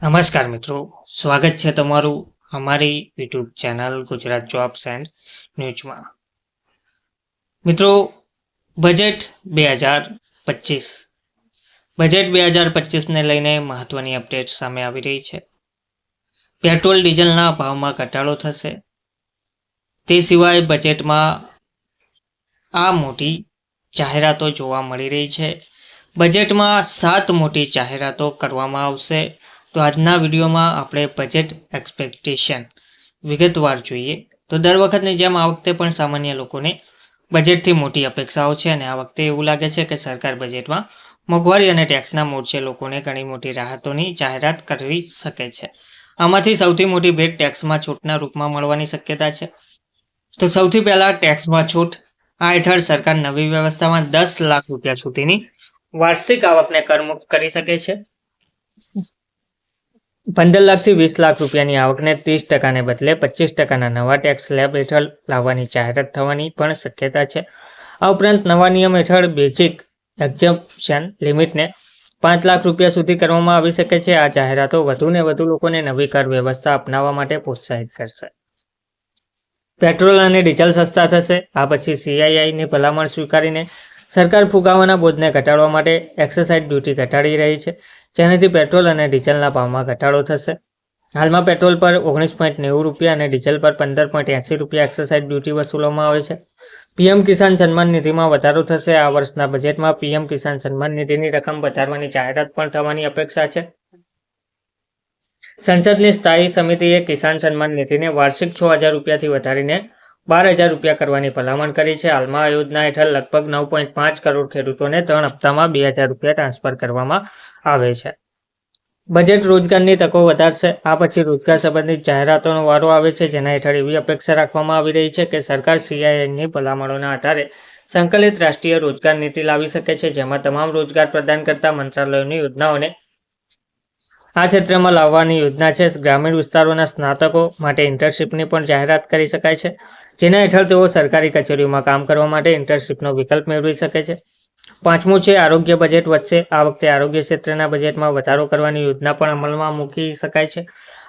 નમસ્કાર મિત્રો, સ્વાગત છે તમારું અમારી YouTube channel Gujarat jobs and ન્યૂઝમાં. મિત્રો, બજેટ 2025 બજેટ 2025ને લઈને મહત્વની અપડેટ સામે આવી રહી છે. પેટ્રોલ ડીઝલના ભાવમાં ઘટાડો થશે. તે સિવાય બજેટમાં આ મોટી જાહેરાતો જોવા મળી રહી છે. બજેટમાં 7 મોટી જાહેરાતો કરવામાં આવશે. તો આજના વિડીયોમાં આપણે બજેટ એક્સપેક્ટેશન વિગતવાર જોઈએ. તો દર વખતની જેમ આ વખતે પણ સામાન્ય લોકોને બજેટથી મોટી અપેક્ષાઓ છે અને આ વખતે એવું લાગે છે કે સરકાર બજેટમાં મોંઘવારી અને ટેક્સના મોરચે લોકોને ઘણી મોટી રાહતોની જાહેરાત કરવી શકે છે. આમાંથી સૌથી મોટી ભેટ ટેક્સમાં છૂટના રૂપમાં મળવાની શક્યતા છે. તો સૌથી પહેલા ટેક્સમાં છૂટ. આ હેઠળ સરકાર નવી વ્યવસ્થામાં 10 લાખ રૂપિયા સુધીની વાર્ષિક આવકને કરમુક્ત કરી શકે છે. 15 લાખથી 20 લાખ રૂપિયાની આવકને 30%ને બદલે 25%ના નવા ટેક્સ સ્લેબ હેઠળ લાવવાની જાહેરાત થવાની પણ શક્યતા છે. આ ઉપરાંત નવા નિયમ હેઠળ બેઝિક એક્ઝમ્પશન લિમિટને 5 લાખ રૂપિયા સુધી કરવામાં આવી શકે છે. આ જાહેરાતો વધુને વધુ લોકોને નવી કર વ્યવસ્થા અપનાવવા માટે પ્રોત્સાહિત કરશે. પેટ્રોલ અને ડીઝલ સસ્તા થશે. આ પછી CIIની ભલામણ સ્વીકારીને સરકાર ફુગાવાના બોજને ઘટાડવા માટે એક્સાઇઝ ડ્યુટી ઘટાડી રહી છે, જેનાથી પેટ્રોલ અને ડીઝલના ભાવમાં ઘટાડો થશે. હાલમાં પેટ્રોલ પર 19.90 રૂપિયા અને ડીઝલ પર 15.80 રૂપિયા એક્સાઇઝ ડ્યુટી વસૂલવામાં આવે છે. PM કિસાન સન્માન નિધિમાં વધારો થશે. આ વર્ષના બજેટમાં PM કિસાન સન્માન નિધિની રકમ વધારવાની જાહેરાત પણ થવાની અપેક્ષા છે. સંસદની સ્થાયી સમિતિએ કિસાન સન્માન નિધિને વાર્ષિક 6,000 રૂપિયાથી વધારીને 12,000 રૂપિયા કરવાની ભલામણ કરી છે. હાલમાં આ યોજના હેઠળ લગભગ 9.5 કરોડ ખેડૂતોને 3 હપ્તામાં 2,000 રૂપિયા ટ્રાન્સફર કરવામાં આવે છે. બજેટ રોજગારની તકો વધારશે. આ પછી રોજગાર સંબંધિત જાહેરાતોનો વારો આવે છે, જેના હેઠળ એવી અપેક્ષા રાખવામાં આવી રહી છે કે સરકાર CIIની ભલામણોના આધારે સંકલિત રાષ્ટ્રીય રોજગાર નીતિ લાવી શકે છે, જેમાં તમામ રોજગાર પ્રદાન કરતા મંત્રાલયોની યોજનાઓને આ ક્ષેત્રમાં લાવવાની યોજના છે. ગ્રામીણ વિસ્તારોના સ્નાતકો માટે ઇન્ટર્નશીપની પણ જાહેરાત કરી શકાય છે, જેના હેઠળ તેઓ સરકારી કચેરીઓમાં કામ કરવા માટે ઇન્ટર્નશીપનો વિકલ્પ મેળવી શકે છે. 5મું છે આરોગ્ય બજેટ વધશે. આ વખતે આરોગ્ય ક્ષેત્રના બજેટમાં વધારો કરવાની યોજના પણ અમલમાં મૂકી શકાય છે.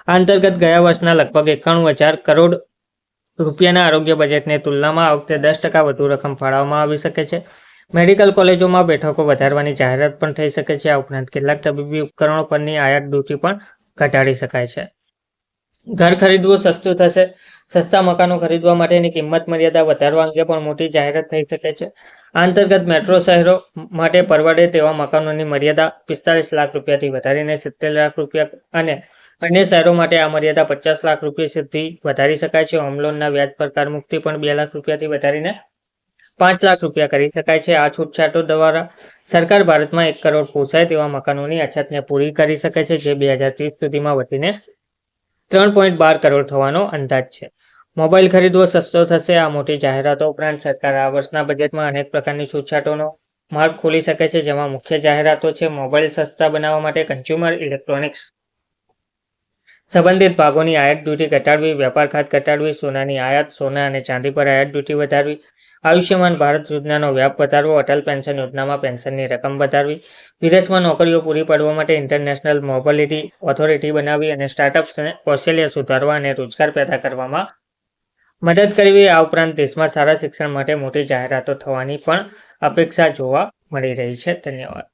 આ અંતર્ગત ગયા વર્ષના લગભગ 91,000 કરોડ રૂપિયાના આરોગ્ય બજેટની તુલનામાં આ વખતે 10% વધુ રકમ ફાળવવામાં આવી શકે છે. મેડિકલ કોલેજોમાં બેઠકો વધારવાની જાહેરાત પણ થઈ શકે છે. આ ઉપરાંત કેટલાક તબીબી ઉપકરણો પરની આયાત ડ્યુટી પણ ઘટાડી શકાય છે. ઘર ખરીદવું સસ્તું થશે. સસ્તા મકાનો ખરીદવા માટેની કિંમત મર્યાદા વધારવા અંગે પણ મોટી જાહેરાત થઈ શકે છે. આ અંતર્ગત મેટ્રો શહેરો માટે પરવડે તેવા મકાનોની મર્યાદા 45 લાખ રૂપિયાથી વધારીને 70 લાખ રૂપિયા અને અન્ય શહેરો માટે આ મર્યાદા 50 લાખ રૂપિયા સુધી વધારી શકાય છે. હોમ લોનના વ્યાજ પર કરમુક્તિ પણ 2 લાખ રૂપિયાથી વધારીને 5 લાખ રૂપિયા કરી શકાય છે. આ છૂટછાટો દ્વારા સરકાર ભારતમાં 1 કરોડ પોસાય તેવા મકાનોની અછતને પૂરી કરી શકે છે, જે 2030 સુધીમાં વધીને 3.12 કરોડ થવાનો અંદાજ છે. મોબાઈલ ખરીદવો સસ્તો થશે. આ મોટી જાહેરાતો ઉપરાંત સરકાર આ વર્ષના બજેટમાં અનેક પ્રકારની છૂટછાટોનો માર્ગ ખોલી શકે છે, જેમાં મુખ્ય જાહેરાતો છે: મોબાઈલ સસ્તા બનાવવા માટે કન્ઝ્યુમર ઇલેક્ટ્રોનિક્સ સંબંધિત ભાગોની આયાત ડ્યુટી ઘટાડવી, વેપાર ખાત ઘટાડવી, સોનાની આયાત, સોના અને ચાંદી પર આયાત ડ્યુટી વધારવી, આયુષ્યમાન ભારત યોજનાનો વ્યાપ વધારવો, અટલ પેન્શન યોજનામાં પેન્શનની રકમ વધારવી, વિદેશમાં નોકરીઓ પૂરી પાડવા માટે ઇન્ટરનેશનલ મોબિલિટી ઓથોરિટી બનાવવી અને સ્ટાર્ટઅપ્સને કૌશલ્ય સુધારવા અને રોજગાર પેદા કરવામાં મદદ કરવી. આ ઉપરાંત દેશમાં સારા શિક્ષણ માટે મોટી જાહેરાતો થવાની પણ અપેક્ષા જોવા મળી રહી છે. ધન્યવાદ.